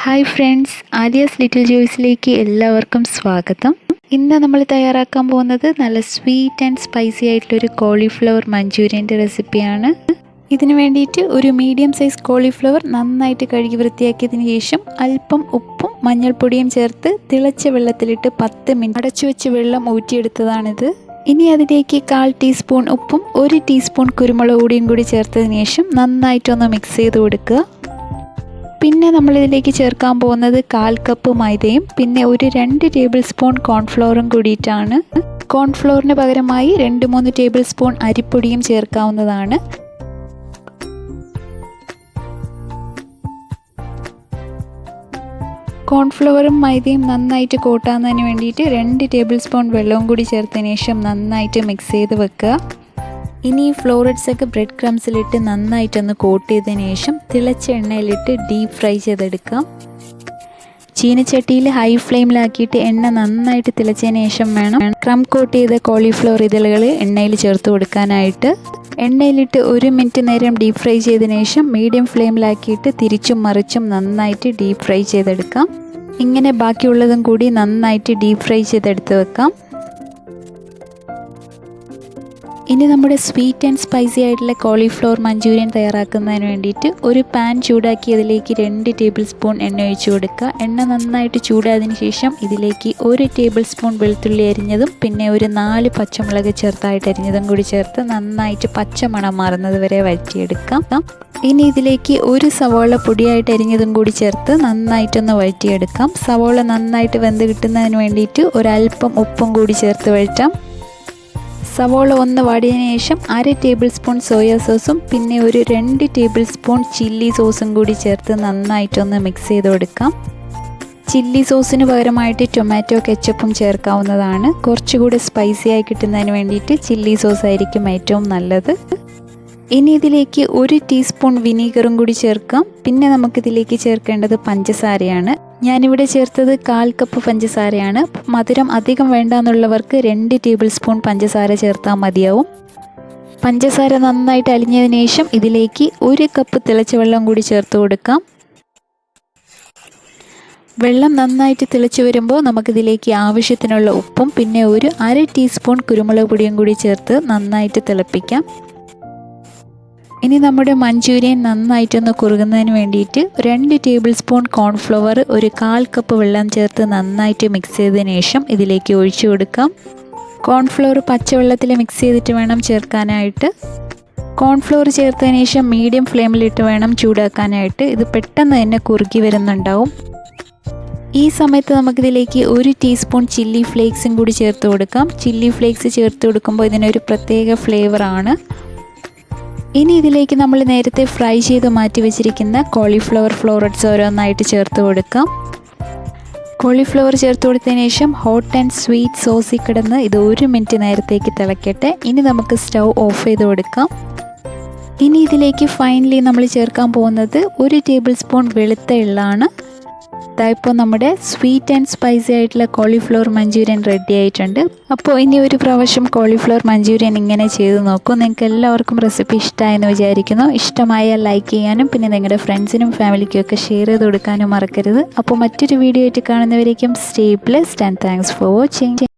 Hi friends, Aaliya's little ജോയ്സിലേക്ക് എല്ലാവർക്കും സ്വാഗതം. ഇന്ന് നമ്മൾ തയ്യാറാക്കാൻ പോകുന്നത് നല്ല സ്വീറ്റ് ആൻഡ് സ്പൈസി ആയിട്ടുള്ളൊരു കോളിഫ്ലവർ മഞ്ചൂരിയൻ്റെ റെസിപ്പിയാണ്. ഇതിന് വേണ്ടിയിട്ട് ഒരു മീഡിയം സൈസ് കോളിഫ്ലവർ നന്നായിട്ട് കഴുകി വൃത്തിയാക്കിയതിന് ശേഷം അല്പം ഉപ്പും മഞ്ഞൾപ്പൊടിയും ചേർത്ത് തിളച്ച വെള്ളത്തിലിട്ട് 10 മിനിറ്റ് അടച്ചു വെച്ച് വെള്ളം ഊറ്റിയെടുത്തതാണിത്. ഇനി അതിലേക്ക് 1/4 ടീസ്പൂൺ ഉപ്പും 1 ടീസ്പൂൺ കുരുമുളക് പൊടിയും കൂടി ചേർത്തതിന് ശേഷം നന്നായിട്ടൊന്ന് മിക്സ് ചെയ്ത് കൊടുക്കുക. പിന്നെ നമ്മളിതിലേക്ക് ചേർക്കാൻ പോകുന്നത് 1/4 കപ്പ് മൈദയും പിന്നെ ഒരു 2 ടേബിൾ സ്പൂൺ കോൺഫ്ലവറും കൂടിയിട്ടാണ്. കോൺഫ്ലവറിന് പകരമായി 2-3 ടേബിൾ സ്പൂൺ അരിപ്പൊടിയും ചേർക്കാവുന്നതാണ്. കോൺഫ്ലവറും മൈദയും നന്നായിട്ട് കോട്ടാവുന്നതിന് വേണ്ടിയിട്ട് 2 ടേബിൾ സ്പൂൺ വെള്ളവും കൂടി ചേർത്തതിന് ശേഷം നന്നായിട്ട് മിക്സ് ചെയ്ത് വെക്കുക. ഇനി ഈ ഫ്ലോററ്റ്സ് ഒക്കെ ബ്രെഡ് ക്രംസിലിട്ട് നന്നായിട്ടൊന്ന് കോട്ട് ചെയ്തതിന് ശേഷം തിളച്ച എണ്ണയിലിട്ട് ഡീപ്പ് ഫ്രൈ ചെയ്തെടുക്കാം. ചീനച്ചട്ടിയിൽ ഹൈ ഫ്ലെയിമിലാക്കിയിട്ട് എണ്ണ നന്നായിട്ട് തിളച്ചതിന് ശേഷം വേണം ക്രം കോട്ട് ചെയ്ത കോളിഫ്ലവർ ഇതളുകൾ എണ്ണയിൽ ചേർത്ത് കൊടുക്കാനായിട്ട്. എണ്ണയിലിട്ട് 1 മിനിറ്റ് നേരം ഡീപ്പ് ഫ്രൈ ചെയ്തതിന് ശേഷം മീഡിയം ഫ്ലെയിമിലാക്കിയിട്ട് തിരിച്ചും മറിച്ചും നന്നായിട്ട് ഡീപ്പ് ഫ്രൈ ചെയ്തെടുക്കാം. ഇങ്ങനെ ബാക്കിയുള്ളതും കൂടി നന്നായിട്ട് ഡീപ്പ് ഫ്രൈ ചെയ്തെടുത്ത് വെക്കാം. ഇനി നമ്മുടെ സ്വീറ്റ് ആൻഡ് സ്പൈസി ആയിട്ടുള്ള കോളിഫ്ലവർ മഞ്ചൂരിയൻ തയ്യാറാക്കുന്നതിന് വേണ്ടിയിട്ട് ഒരു പാൻ ചൂടാക്കി അതിലേക്ക് 2 ടേബിൾ സ്പൂൺ എണ്ണ ഒഴിച്ചു കൊടുക്കുക. എണ്ണ നന്നായിട്ട് ചൂടായതിനു ശേഷം ഇതിലേക്ക് 1 ടേബിൾ സ്പൂൺ വെളുത്തുള്ളി അരിഞ്ഞതും പിന്നെ ഒരു 4 പച്ചമുളക് ചെറുതായിട്ട് അരിഞ്ഞതും കൂടി ചേർത്ത് നന്നായിട്ട് പച്ചമണം മാറുന്നത് വരെ വഴറ്റിയെടുക്കാം. ഇനി ഇതിലേക്ക് 1 സവോള പൊടിയായിട്ട് അരിഞ്ഞതും കൂടി ചേർത്ത് നന്നായിട്ടൊന്ന് വഴറ്റിയെടുക്കാം. സവോള നന്നായിട്ട് വെന്ത് കിട്ടുന്നതിന് വേണ്ടിയിട്ട് ഒരല്പം ഉപ്പും കൂടി ചേർത്ത് വഴറ്റാം. സവോള ഒന്ന് വാടിയതിനു ശേഷം 1/2 ടേബിൾ സ്പൂൺ സോയാ സോസും പിന്നെ ഒരു 2 ടേബിൾ സ്പൂൺ ചില്ലി സോസും കൂടി ചേർത്ത് നന്നായിട്ടൊന്ന് മിക്സ് ചെയ്ത് കൊടുക്കാം. ചില്ലി സോസിന് പകരമായിട്ട് ടൊമാറ്റോ കെച്ചപ്പും ചേർക്കാവുന്നതാണ്. കുറച്ചുകൂടി സ്പൈസി ആയി കിട്ടുന്നതിന് വേണ്ടിയിട്ട് ചില്ലി സോസ് ആയിരിക്കും ഏറ്റവും നല്ലത്. ഇനി ഇതിലേക്ക് 1 ടീസ്പൂൺ വിനീഗറും കൂടി ചേർക്കാം. പിന്നെ നമുക്കിതിലേക്ക് ചേർക്കേണ്ടത് പഞ്ചസാരയാണ്. ഞാനിവിടെ ചേർത്തത് 1/4 കപ്പ് പഞ്ചസാരയാണ്. മധുരം അധികം വേണ്ടാന്നുള്ളവർക്ക് 2 ടേബിൾ സ്പൂൺ പഞ്ചസാര ചേർത്താൽ മതിയാവും. പഞ്ചസാര നന്നായിട്ട് അലിഞ്ഞതിന് ശേഷം ഇതിലേക്ക് 1 കപ്പ് തിളച്ച വെള്ളം കൂടി ചേർത്ത് കൊടുക്കാം. വെള്ളം നന്നായിട്ട് തിളച്ച് വരുമ്പോൾ നമുക്കിതിലേക്ക് ആവശ്യത്തിനുള്ള ഉപ്പും പിന്നെ ഒരു 1/2 ടീസ്പൂൺ കുരുമുളക് പൊടിയും കൂടി ചേർത്ത് നന്നായിട്ട് തിളപ്പിക്കാം. ഇനി നമ്മുടെ മഞ്ചൂരിയൻ നന്നായിട്ടൊന്ന് കുറുകുന്നതിന് വേണ്ടിയിട്ട് 2 ടേബിൾ സ്പൂൺ കോൺഫ്ലവർ ഒരു 1/4 കപ്പ് വെള്ളം ചേർത്ത് നന്നായിട്ട് മിക്സ് ചെയ്തതിന് ശേഷം ഇതിലേക്ക് ഒഴിച്ചു കൊടുക്കാം. കോൺഫ്ലവർ പച്ചവെള്ളത്തിൽ മിക്സ് ചെയ്തിട്ട് വേണം ചേർക്കാനായിട്ട്. കോൺഫ്ലവർ ചേർത്തതിന് ശേഷം മീഡിയം ഫ്ലെയിമിലിട്ട് വേണം ചൂടാക്കാനായിട്ട്. ഇത് പെട്ടെന്ന് തന്നെ കുറുകി വരുന്നുണ്ടാവും. ഈ സമയത്ത് നമുക്കിതിലേക്ക് 1 ടീസ്പൂൺ ചില്ലി ഫ്ലേക്സും കൂടി ചേർത്ത് കൊടുക്കാം. ചില്ലി ഫ്ലേക്സ് ചേർത്ത് കൊടുക്കുമ്പോൾ ഇതിനൊരു പ്രത്യേക ഫ്ലേവറാണ്. ഇനി ഇതിലേക്ക് നമ്മൾ നേരത്തെ ഫ്രൈ ചെയ്ത് മാറ്റി വെച്ചിരിക്കുന്ന കോളിഫ്ലവർ ഫ്ലോററ്റ്സ് ഓരോന്നായിട്ട് ചേർത്ത് കൊടുക്കാം. കോളിഫ്ലവർ ചേർത്ത് കൊടുത്തതിന് ശേഷം ഹോട്ട് ആൻഡ് സ്വീറ്റ് സോസിൽ കിടന്ന് ഇത് 1 മിനിറ്റ് നേരത്തേക്ക് തിളക്കട്ടെ. ഇനി നമുക്ക് സ്റ്റൗ ഓഫ് ചെയ്ത് കൊടുക്കാം. ഇനി ഇതിലേക്ക് ഫൈനലി നമ്മൾ ചേർക്കാൻ പോകുന്നത് 1 ടേബിൾ സ്പൂൺ വെളുത്ത എള്ളാണ്. ഇപ്പോൾ നമ്മുടെ സ്വീറ്റ് ആൻഡ് സ്പൈസി ആയിട്ടുള്ള കോളിഫ്ലവർ മഞ്ചൂരിയൻ റെഡി ആയിട്ടുണ്ട്. അപ്പോൾ ഇനി ഒരു പ്രാവശ്യം കോളിഫ്ലവർ മഞ്ചൂരിയൻ ഇങ്ങനെ ചെയ്ത് നോക്കൂ. നിങ്ങൾക്ക് എല്ലാവർക്കും റെസിപ്പി ഇഷ്ടമായെന്ന് വിചാരിക്കുന്നു. ഇഷ്ടമായാൽ ലൈക്ക് ചെയ്യാനും പിന്നെ നിങ്ങളുടെ ഫ്രണ്ട്സിനും ഫാമിലിക്കും ഒക്കെ ഷെയർ ചെയ്ത് കൊടുക്കാനും മറക്കരുത്. അപ്പോൾ മറ്റൊരു വീഡിയോ ആയിട്ട് കാണുന്നവരേക്കും stay blessed and thanks for watching.